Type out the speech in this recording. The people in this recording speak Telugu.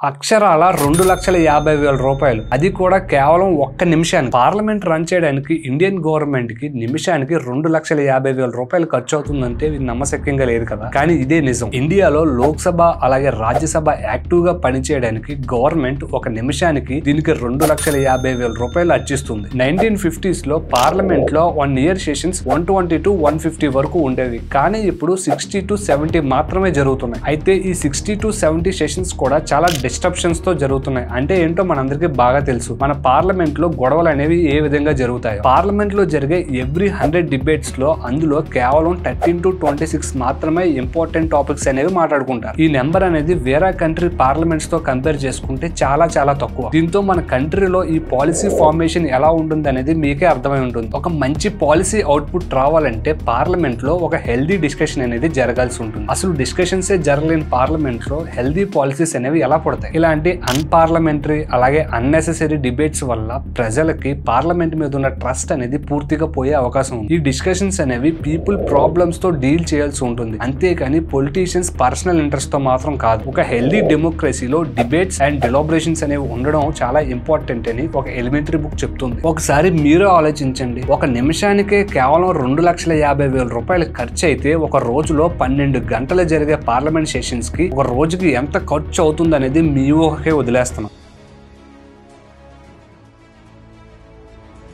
అక్షరాల 2,50,000 రూపాయలు. అది కూడా కేవలం ఒక్క నిమిషానికి. పార్లమెంట్ రన్ చేయడానికి ఇండియన్ గవర్నమెంట్ కి నిమిషానికి 2,50,000 రూపాయలు ఖర్చు అవుతుందంటే ఇది నమ్మశక్యంగా లేదు కదా. కానీ ఇదే నిజం. ఇండియాలో లోక్సభ అలాగే రాజ్యసభ యాక్టివ్ గా పనిచేయడానికి గవర్నమెంట్ ఒక నిమిషానికి దీనికి 2,50,000 రూపాయలు అర్చిస్తుంది. 1950s లో పార్లమెంట్ లో 1 year సెషన్స్ 120 to 150 వరకు ఉండేవి. కానీ ఇప్పుడు 60 to 70 మాత్రమే జరుగుతున్నాయి. అయితే ఈ 60 to 70 సెషన్స్ కూడా చాలా డిస్ట్రప్షన్స్ తో జరుగుతున్నాయి. అంటే ఏంటో మనందరికీ బాగా తెలుసు. మన పార్లమెంట్ లో గొడవలు అనేవి ఏ విధంగా జరుగుతాయి. పార్లమెంట్ లో జరిగే ఎవ్రీ 100 డిబేట్స్ లో అందులో కేవలం 13 to 26 మాత్రమే ఇంపార్టెంట్ టాపిక్స్ అనేవి మాట్లాడుకుంటారు. ఈ నెంబర్ అనేది వేరే కంట్రీ పార్లమెంట్స్ తో కంపేర్ చేసుకుంటే చాలా చాలా తక్కువ. దీంతో మన కంట్రీలో ఈ పాలసీ ఫార్మేషన్ ఎలా ఉంటుంది అనేది మీకే అర్థమై ఉంటుంది. ఒక మంచి పాలసీ అవుట్పుట్ రావాలంటే పార్లమెంట్ లో ఒక హెల్దీ డిస్కషన్ అనేది జరగాల్సి ఉంటుంది. అసలు డిస్కషన్స్ జరగలేని పార్లమెంట్ లో హెల్దీ పాలసీస్ అనేవి ఎలా పడతాయి? ఇలాంటి అన్పార్లమెంటరీ అలాగే అన్నెసెసరీ డిబేట్స్ వల్ల ప్రజలకి పార్లమెంట్ మీద ఉన్న ట్రస్ట్ అనేది పూర్తిగా పోయే అవకాశం ఉంది. ఈ డిస్కషన్స్ అనేవి పీపుల్ ప్రాబ్లమ్స్ తో డీల్ చేయాల్సి ఉంటుంది. అంతేకాని పొలిటీషియన్స్ పర్సనల్ ఇంట్రెస్ట్ తో మాత్రం కాదు. ఒక హెల్దీ డెమోక్రసీలో డిబేట్స్ అండ్ డెలిబరేషన్స్ అనేవి ఉండడం చాలా ఇంపార్టెంట్ అని ఒక ఎలిమెంటరీ బుక్ చెప్తుంది. ఒకసారి మీరు ఆలోచించండి. ఒక నిమిషానికే కేవలం 2,50,000 రూపాయలు ఖర్చు అయితే ఒక రోజులో 12 గంటలు జరిగే పార్లమెంట్ సెషన్స్ కి ఒక రోజుకి ఎంత ఖర్చు అవుతుంది అనేది మీ ఊహకే వదిలేస్తున్నాం.